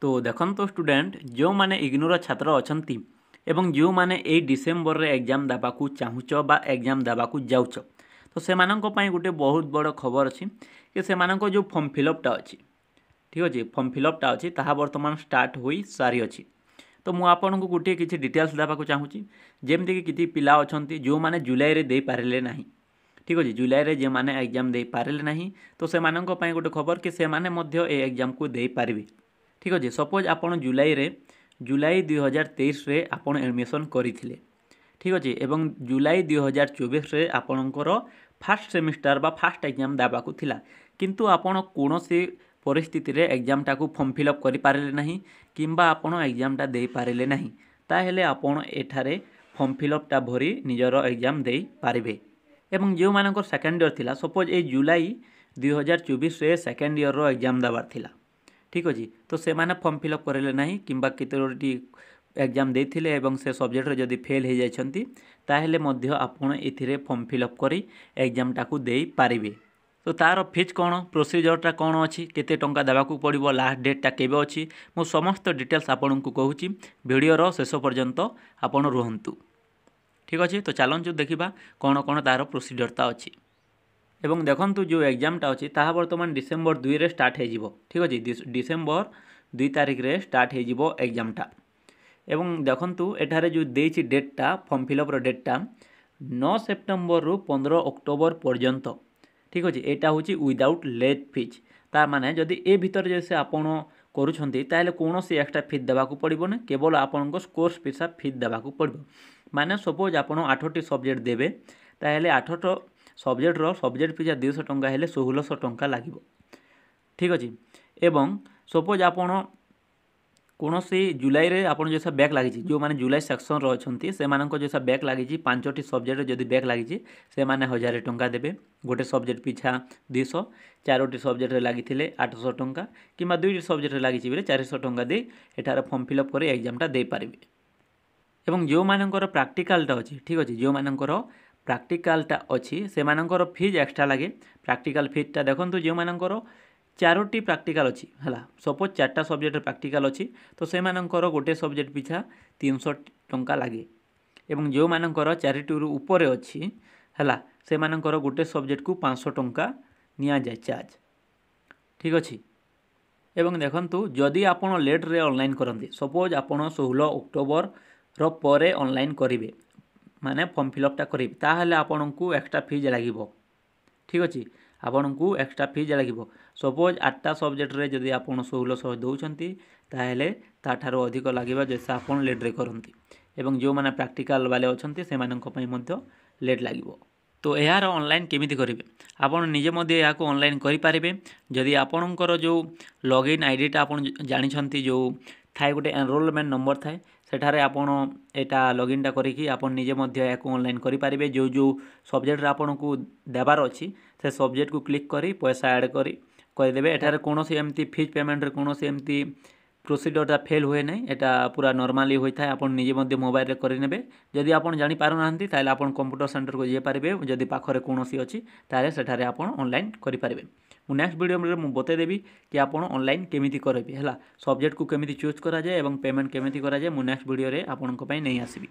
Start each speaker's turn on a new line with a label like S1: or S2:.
S1: तो देखो स्टूडेंट जो माने इग्नोर छात्र अच्छा एवं जो माने ए डिसेम्बर रे एग्जाम देवाकू चाहूच बा एग्जाम देवाकू जाऊच तो से गोटे बहुत बड़ खबर अच्छी कि से जो फॉर्म फिलअपटा अच्छी ठीक अच्छे फॉर्म फिलअपटा अच्छी ताहा वर्तमान स्टार्ट हो सारी अच्छी। तो मुझे आपन को गोटे किसी डिटेल्स देवाक चाहूँगी जमती कि किसी पिला अच्छा जो मैंने जुलाई रे दे पारे ना ठीक अच्छे जुलाई रे जे मैंने एग्जाम दे पारे ना तो से गोटे खबर कि से एग्जाम को दे पारे ठीक अच्छे। सपोज आपड़ जुलाई 2023 रे आपन एडमिशन करथिले ठीक अच्छे एवं जुलाई 2024 रे आपणकर फास्ट सेमिस्टर बा फास्ट एग्जाम देवाक थिला किंतु आपण कोनोसी परिस्थिति रे एग्जाम टाकू फॉर्म फिलअप करि पारले नाही किंबा आपण एग्जाम टा दे पारले नाही ताहेले आपण एठारे फॉर्म फिलअप टा भरी निजर एग्जाम दे पारिबे। एवं जो मानकर सेकेंड ईयर थिला सपोज ए जुलाई 2024 रे सेकेंड ईयर रो एग्जाम देवार थिला ठीक अच्छे तो से माने फॉर्म फिलअप करेले नाही किंबा केतोटी एग्जाम देथिले एवं से सब्जेक्ट रे जदी फेल हो जाइछंती ताहेले मध्य आपण एथिरे फॉर्म फिलअप करी एग्जाम टाकू देई पारिबे। तो तार फीज कौन प्रोसीजरटा कौन अच्छी केते टंका देवाकू पड़िबो लास्ट डेटटा केबे अच्छी मो समस्त डिटेल्स आपन को कहूची वीडियोर शेष पर्यंत आपण रुहंतु ठीक अच्छे। तो चलंतु देखिबा कौन कौन तार प्रोसीजरटा अच्छी एवं देखंतु जो एग्जामटा अच्छी ताहा वर्तमान डिसेम्बर 2 रे स्टार्ट हो जिवो ठीक अच्छे डिसेम्बर 2 तारिख रे स्टार्ट हो जिवो एग्जामटा एवं देखंतु एठारे जो देछि डेटटा फॉर्म फिलअप रो डेटटा 9 सेप्टेम्बर रु 15 अक्टोबर पर्यंत ठीक अच्छे। यहाँ हूँ विदाउट लेट फीज तार माने जदि ए भितर जैसे आपण करुछंती ताहले कोनोसी एक्स्ट्रा फीज देवाकू पड़िबोनी केवल आपनको कोर्स पिछा फीज देवाकू पड़िबो। माने सपोज आपण 8टी सब्जेक्ट देबे ताहले 8ट सब्जेक्ट रो सब्जेक्ट पिछा 200 टंका हेले 1600 टंका लागिबो ठीक अच्छे। एवं सपोज आपण कोनोसी जुलाई रे आपण जैसा बैक लगी जो माने जुलाई सेक्शन रो अछंती से मानको जैसा बैक लगी 5टी सब्जेक्ट जदि बैक लगी से माने 1000 टंका देबे गोटे सब्जेक्ट पिछा 200 4टी सब्जेक्ट रे लगी 800 टंका किंबा 2टी सब्जेक्ट रे लगी बेले 400 टंका दे एठार फॉर्म फिलअप कर एग्जामटा दे पारिबे। एवं जो मानकर प्रैक्टिकलटा अच्छी ठीक अच्छे जो मानकर प्रैक्टिकलटा अच्छी से मानकर फीज एक्स्ट्रा लगे प्रैक्टिकल फीजटा देखंतु जो मानकर 4टी प्रैक्टिकल अच्छी है सपोज 4टा सब्जेक्ट प्रैक्टिकल अच्छी तो से मानकर गोटे सब्जेक्ट पिछा 300 टंका लगे एवं जो मानकर 4टी ऊपर अच्छी है से मानकर गोटे सब्जेक्ट को 500 टंका निया जाए चार्ज ठीक अच्छे। एवं देखंतु जदि आपण लेट रे ऑनलाइन करंती सपोज आपण 16 अक्टोबर रो परे ऑनलाइन करिवे माने फॉर्म फिलअपटा करिवे ताहले आपण को एक्स्ट्रा फीज लागिवो ठीक अच्छे आपन को एक्स्ट्रा फीज लगे सपोज 8टा सब्जेक्ट रे जदि आप 1600 दौरान ताहले ताठारो अधिक लगे जैसे आप लेट रे करती एवं जो मैंने प्रैक्टिकल वाले अच्छा से लेट लगे। तो यार ऑनलाइन केमिति करेंगे आपन निजे या ऑनलाइन करें जदि आपणकर जो लॉगिन आईडीटा आप जानते जो थाए गोटे एनरोलमेंट नंबर थाए सेठारे आपन एटा लॉगिनटा करिकी आपन निजे या ऑनलाइन करें जो जो सब्जेक्ट आपन को देवार अच्छी से सब्जेक्ट को क्लिक करी पैसा ऐड करदेवे एठारे कोनोसी एमती फीज पेमेंट रे कोनोसी एमती प्रोसीजरटा फेल हुए ना यहाँ पूरा नॉर्मली होता है आप निजे मोबाइल रे करेंगे जदि आप जानी पारु नाहंती ताले आप कंप्यूटर सेंटर को जाइए जदि पाखरे कोनोसी अच्छी ताले सेठारे आप ऑनलाइन करें। मु नेक्स्ट वीडियो में बतेदेवी कि आप ऑनलाइन केमिति करेंगे है सब्जेक्ट को केमिति चूज करा जाए एवं पेमेंट केमिति करा जाए मु नेक्स्ट वीडियो रे आपन को पई नहीं आसीबी।